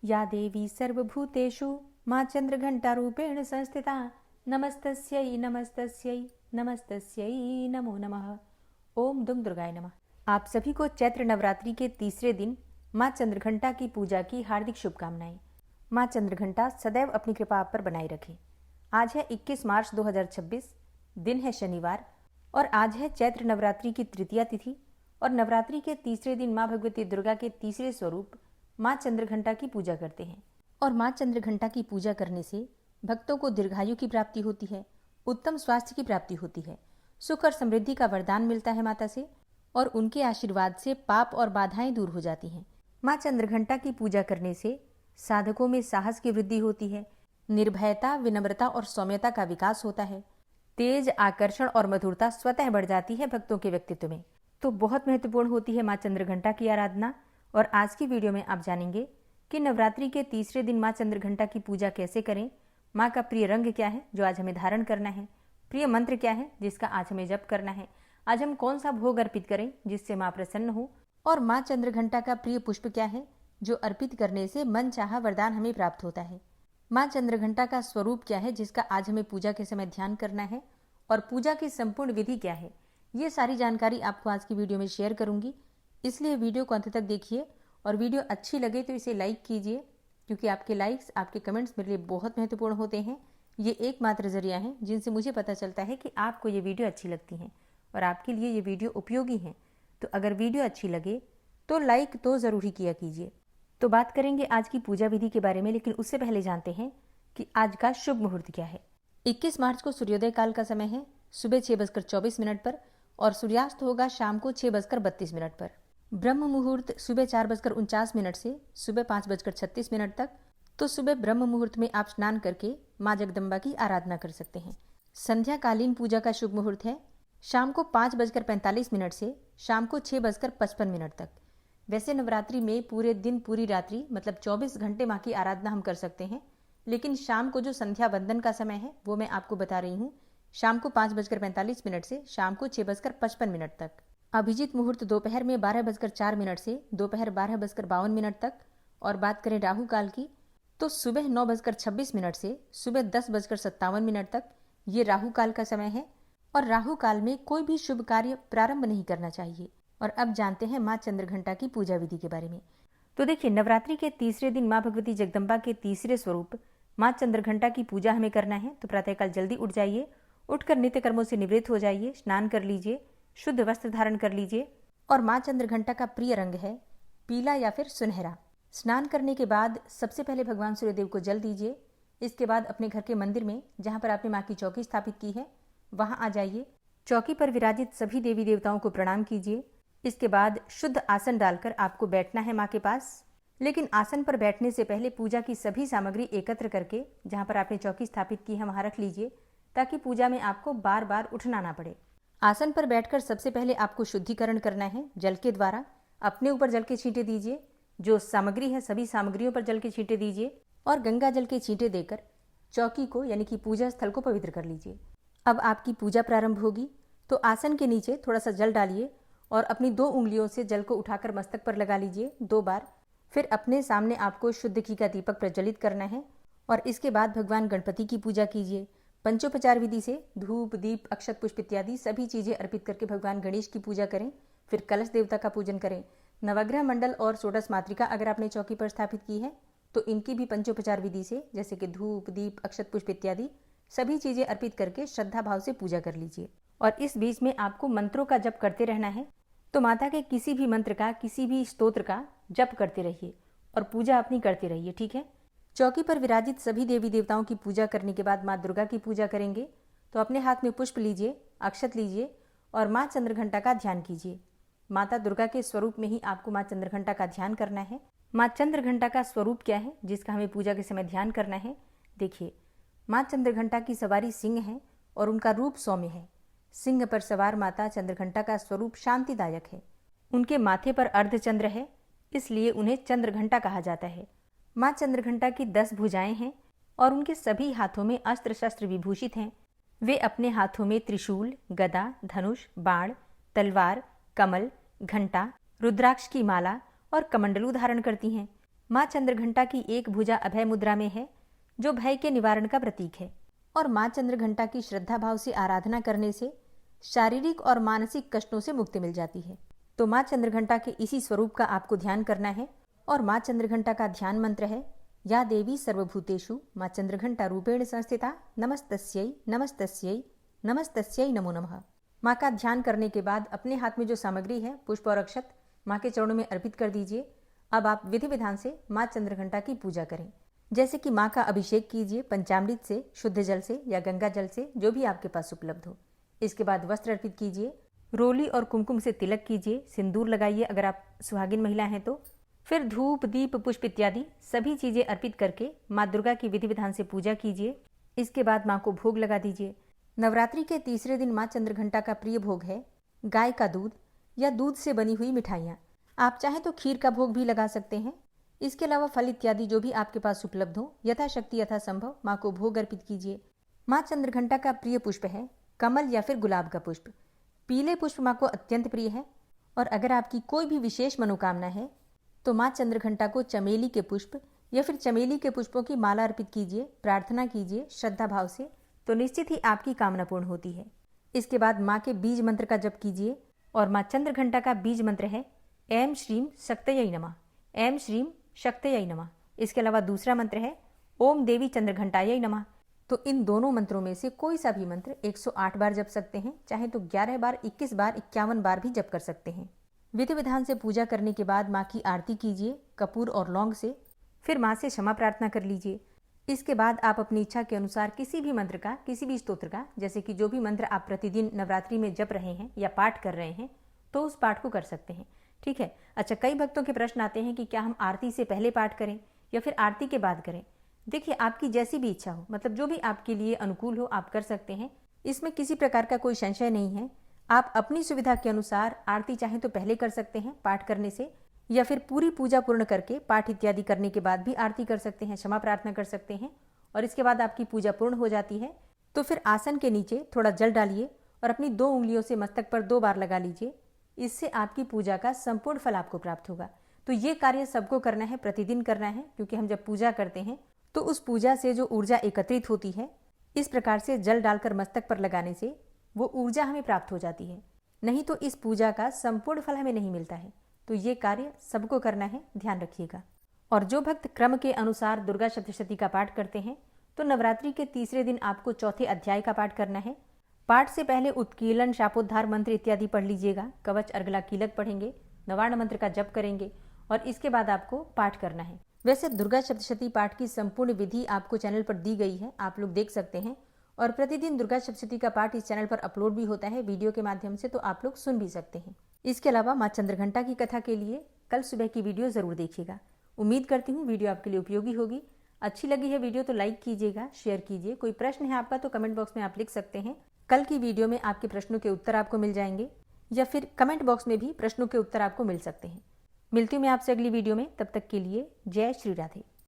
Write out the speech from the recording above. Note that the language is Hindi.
या देवी सर्वभूतेषु माँ चंद्रघंटारूपेण संस्थिता नमस्तस्यै नमस्तस्यै नमस्तस्यै नमो नमः। ओम दुम दुर्गाय नमः। आप सभी को चैत्र नवरात्रि के तीसरे दिन माँ चंद्रघंटा की पूजा की हार्दिक शुभकामनाएं। माँ चंद्रघंटा सदैव अपनी कृपा आप पर बनाए रखे। आज है 21 मार्च 2026, दिन है शनिवार और आज है चैत्र नवरात्रि की तृतीया तिथि और नवरात्रि के तीसरे दिन माँ भगवती दुर्गा के तीसरे स्वरूप माँ चंद्रघंटा की पूजा करते हैं। और माँ चंद्रघंटा की पूजा करने से भक्तों को दीर्घायु की प्राप्ति होती है, उत्तम स्वास्थ्य की प्राप्ति होती है, सुख और समृद्धि का वरदान मिलता है माता से और उनके आशीर्वाद से पाप और बाधाएं दूर हो जाती हैं। माँ चंद्रघंटा की पूजा करने से साधकों में साहस की वृद्धि होती है, निर्भयता, विनम्रता और सौम्यता का विकास होता है, तेज, आकर्षण और मधुरता स्वतः बढ़ जाती है भक्तों के व्यक्तित्व में। तो बहुत महत्वपूर्ण होती है माँ चंद्रघंटा की आराधना। और आज की वीडियो में आप जानेंगे कि नवरात्रि के तीसरे दिन माँ चंद्रघंटा की पूजा कैसे करें, माँ का प्रिय रंग क्या है जो आज हमें धारण करना है, प्रिय मंत्र क्या है जिसका आज हमें जप करना है, आज हम कौन सा भोग अर्पित करें जिससे माँ प्रसन्न हो, और माँ चंद्रघंटा का प्रिय पुष्प क्या है जो अर्पित करने से मन चाहा वरदान हमें प्राप्त होता है। माँ चंद्रघंटा का स्वरूप क्या है जिसका आज हमें पूजा के समय ध्यान करना है और पूजा की संपूर्ण विधि क्या है, ये सारी जानकारी आपको आज की वीडियो में शेयर करूंगी। इसलिए वीडियो को अंत तक देखिए और वीडियो अच्छी लगे तो इसे लाइक कीजिए, क्योंकि आपके लाइक्स, आपके कमेंट्स मेरे लिए बहुत महत्वपूर्ण होते हैं। ये एकमात्र जरिया है जिनसे मुझे पता चलता है कि आपको ये वीडियो अच्छी लगती है और आपके लिए ये वीडियो उपयोगी है। तो अगर वीडियो अच्छी लगे तो लाइक तो ज़रूर ही किया कीजिए। तो बात करेंगे आज की पूजा विधि के बारे में, लेकिन उससे पहले जानते हैं कि आज का शुभ मुहूर्त क्या है। 21 मार्च को सूर्योदय काल का समय है सुबह 6:24 पर और सूर्यास्त होगा शाम को 6:32 पर। ब्रह्म मुहूर्त सुबह 4:49 से सुबह 5:36 तक। तो सुबह ब्रह्म मुहूर्त में आप स्नान करके माँ जगदम्बा की आराधना कर सकते हैं। संध्याकालीन पूजा का शुभ मुहूर्त है शाम को 5:45 से शाम को 6:55 तक। वैसे नवरात्रि में पूरे दिन पूरी रात्रि मतलब 24 घंटे माँ की आराधना हम कर सकते हैं, लेकिन शाम को जो संध्या वंदन का समय है वो मैं आपको बता रही हूँ, शाम को 5:45 से शाम को 6:55 तक। अभिजीत मुहूर्त दोपहर में 12:04 से दोपहर 12:52 तक। और बात करें राहु काल की तो सुबह 9:26 से सुबह 10:57 तक ये राहु काल का समय है और राहु काल में कोई भी शुभ कार्य प्रारंभ नहीं करना चाहिए। और अब जानते हैं माँ चंद्रघंटा की पूजा विधि के बारे में। तो देखिए, नवरात्रि के तीसरे दिन माँ भगवती जगदम्बा के तीसरे स्वरूप माँ चंद्रघंटा की पूजा हमें करना है। तो प्रातःकाल जल्दी उठ जाइए, उठकर नित्य कर्मों से निवृत्त हो जाइए, स्नान कर लीजिए, शुद्ध वस्त्र धारण कर लीजिए। और माँ चंद्रघंटा का प्रिय रंग है पीला या फिर सुनहरा। स्नान करने के बाद सबसे पहले भगवान सूर्यदेव को जल दीजिए। इसके बाद अपने घर के मंदिर में जहाँ पर आपने माँ की चौकी स्थापित की है वहाँ आ जाइए। चौकी पर विराजित सभी देवी देवताओं को प्रणाम कीजिए। इसके बाद शुद्ध आसन डालकर आपको बैठना है माँ के पास। लेकिन आसन पर बैठने से पहले पूजा की सभी सामग्री एकत्र करके जहाँ पर आपने चौकी स्थापित की है वहाँ रख लीजिए, ताकि पूजा में आपको बार बार उठना ना पड़े। आसन पर बैठकर सबसे पहले आपको शुद्धिकरण करना है जल के द्वारा। अपने ऊपर जल के छींटे दीजिए, जो सामग्री है सभी सामग्रियों पर जल के छींटे दीजिए और गंगा जल के छींटे देकर चौकी को यानी कि पूजा स्थल को पवित्र कर लीजिए। अब आपकी पूजा प्रारंभ होगी। तो आसन के नीचे थोड़ा सा जल डालिए और अपनी 2 उंगलियों से जल को उठाकर मस्तक पर लगा लीजिए 2 बार। फिर अपने सामने आपको शुद्ध घी का दीपक प्रज्वलित करना है और इसके बाद भगवान गणपति की पूजा कीजिए। पंचोपचार विधि से धूप, दीप, अक्षत, पुष्प इत्यादि सभी चीजें अर्पित करके भगवान गणेश की पूजा करें। फिर कलश देवता का पूजन करें। नवग्रह मंडल और षोडश मातृका अगर आपने चौकी पर स्थापित की है तो इनकी भी पंचोपचार विधि से जैसे कि धूप, दीप, अक्षत, पुष्प इत्यादि सभी चीजें अर्पित करके श्रद्धा भाव से पूजा कर लीजिए। और इस बीच में आपको मंत्रों का जप करते रहना है। तो माता के किसी भी मंत्र का, किसी भी स्तोत्र का जप करते रहिए और पूजा अपनी करते रहिए, ठीक है। चौकी पर विराजित सभी देवी देवताओं की पूजा करने के बाद माँ दुर्गा की पूजा करेंगे। तो अपने हाथ में पुष्प लीजिए, अक्षत लीजिए और माँ चंद्रघंटा का ध्यान कीजिए। माता दुर्गा के स्वरूप में ही आपको माँ चंद्रघंटा का ध्यान करना है। माँ चंद्रघंटा का स्वरूप क्या है जिसका हमें पूजा के समय ध्यान करना है? देखिए, माँ चंद्रघंटा की सवारी सिंह है और उनका रूप सौम्य है। सिंह पर सवार माता चंद्रघंटा का स्वरूप शांतिदायक है। उनके माथे पर अर्धचंद्र है, इसलिए उन्हें चंद्रघंटा कहा जाता है। माँ चंद्रघंटा की 10 भुजाएं हैं और उनके सभी हाथों में अस्त्र शस्त्र विभूषित हैं। वे अपने हाथों में त्रिशूल, गदा, धनुष, बाण, तलवार, कमल, घंटा, रुद्राक्ष की माला और कमंडलू धारण करती हैं। माँ चंद्रघंटा की एक भुजा अभय मुद्रा में है, जो भय के निवारण का प्रतीक है। और माँ चंद्रघंटा की श्रद्धा भाव से आराधना करने से शारीरिक और मानसिक कष्टों से मुक्ति मिल जाती है। तो माँ चंद्रघंटा के इसी स्वरूप का आपको ध्यान करना है। और माँ चंद्रघंटा का ध्यान मंत्र है, या देवी सर्वभूतेषु माँ चंद्रघंटा रूपेण संस्थिता नमस्तस्यै नमस्तस्यै नमस्तस्यै नमो नमः। माँ का ध्यान करने के बाद अपने हाथ में जो सामग्री है, पुष्प और अक्षत, माँ के चरणों में अर्पित कर दीजिए। अब आप विधि विधान से माँ चंद्रघंटा की पूजा करें। जैसे कि माँ का अभिषेक कीजिए पंचामृत से, शुद्ध जल से या गंगा जल से, जो भी आपके पास उपलब्ध हो। इसके बाद वस्त्र अर्पित कीजिए, रोली और कुमकुम से तिलक कीजिए, सिंदूर लगाइए अगर आप सुहागिन महिला हैं तो। फिर धूप, दीप, पुष्प इत्यादि सभी चीजें अर्पित करके माँ दुर्गा की विधि विधान से पूजा कीजिए। इसके बाद माँ को भोग लगा दीजिए। नवरात्रि के तीसरे दिन माँ चंद्रघंटा का प्रिय भोग है गाय का दूध या दूध से बनी हुई मिठाइयाँ। आप चाहें तो खीर का भोग भी लगा सकते हैं। इसके अलावा फल इत्यादि जो भी आपके पास उपलब्ध हो, यथाशक्ति यथासंभव माँ को भोग अर्पित कीजिए। माँ चंद्रघंटा का प्रिय पुष्प है कमल या फिर गुलाब का पुष्प। पीले पुष्प माँ को अत्यंत प्रिय है। और अगर आपकी कोई भी विशेष मनोकामना है तो माँ चंद्रघंटा को चमेली के पुष्प या फिर चमेली के पुष्पों की माला अर्पित कीजिए, प्रार्थना कीजिए श्रद्धा भाव से, तो निश्चित ही आपकी कामना पूर्ण होती है। इसके बाद माँ के बीज मंत्र का जप कीजिए। और माँ चंद्रघंटा का बीज मंत्र है ऐं श्रीं शक्तयै नमः, ऐं श्रीं शक्तयै नमः। इसके अलावा दूसरा मंत्र है ओम देवी चंद्रघंटायै नमः। तो इन दोनों मंत्रों में से कोई सा भी मंत्र 108 बार जप सकते हैं, चाहे तो 11 बार, 21 बार, 51 बार भी जप कर सकते हैं। विधि विधान से पूजा करने के बाद माँ की आरती कीजिए कपूर और लौंग से। फिर माँ से क्षमा प्रार्थना कर लीजिए। इसके बाद आप अपनी इच्छा के अनुसार किसी भी मंत्र का, किसी भी स्तोत्र का, जैसे कि जो भी मंत्र आप प्रतिदिन नवरात्रि में जप रहे हैं या पाठ कर रहे हैं, तो उस पाठ को कर सकते हैं। ठीक है। अच्छा, कई भक्तों के प्रश्न आते हैं कि क्या हम आरती से पहले पाठ करें या फिर आरती के बाद करें। देखिए, आपकी जैसी भी इच्छा हो, मतलब जो भी आपके लिए अनुकूल हो आप कर सकते हैं। इसमें किसी प्रकार का कोई संशय नहीं है। आप अपनी सुविधा के अनुसार आरती चाहें तो पहले कर सकते हैं पाठ करने से, या फिर पूरी पूजा पूर्ण करके पाठ इत्यादि करने के बाद भी आरती कर सकते हैं, क्षमा प्रार्थना कर सकते हैं। और इसके बाद आपकी पूजा पूर्ण हो जाती है तो फिर आसन के नीचे थोड़ा जल डालिए और अपनी 2 उंगलियों से मस्तक पर 2 बार लगा लीजिए। इससे आपकी पूजा का संपूर्ण फल आपको प्राप्त होगा। तो ये कार्य सबको करना है, प्रतिदिन करना है, क्योंकि हम जब पूजा करते हैं तो उस पूजा से जो ऊर्जा एकत्रित होती है, इस प्रकार से जल डालकर मस्तक पर लगाने से वो ऊर्जा हमें प्राप्त हो जाती है। नहीं तो इस पूजा का संपूर्ण फल हमें नहीं मिलता है। तो ये कार्य सबको करना है, ध्यान रखिएगा। और जो भक्त क्रम के अनुसार दुर्गा सप्तशती का पाठ करते हैं तो नवरात्रि के तीसरे दिन आपको चौथे अध्याय का पाठ करना है। पाठ से पहले उत्कीलन, शापोद्धार मंत्र इत्यादि पढ़ लीजिएगा, कवच, अर्गला, कीलक पढ़ेंगे, नवार्ण मंत्र का जप करेंगे और इसके बाद आपको पाठ करना है। वैसे दुर्गा सप्तशती पाठ की संपूर्ण विधि आपको चैनल पर दी गई है, आप लोग देख सकते हैं। और प्रतिदिन दुर्गा सप्तशती का पाठ इस चैनल पर अपलोड भी होता है वीडियो के माध्यम से, तो आप लोग सुन भी सकते हैं। इसके अलावा माँ चंद्रघंटा की कथा के लिए कल सुबह की वीडियो जरूर देखिएगा। उम्मीद करती हूँ वीडियो आपके लिए उपयोगी होगी। अच्छी लगी है वीडियो तो लाइक कीजिएगा, शेयर कीजिए। कोई प्रश्न है आपका तो कमेंट बॉक्स में आप लिख सकते हैं। कल की वीडियो में आपके प्रश्नों के उत्तर आपको मिल जाएंगे, या फिर कमेंट बॉक्स में भी प्रश्नों के उत्तर आपको मिल सकते हैं। मिलती हूँ मैं आपसे अगली वीडियो में, तब तक के लिए जय श्री राधे।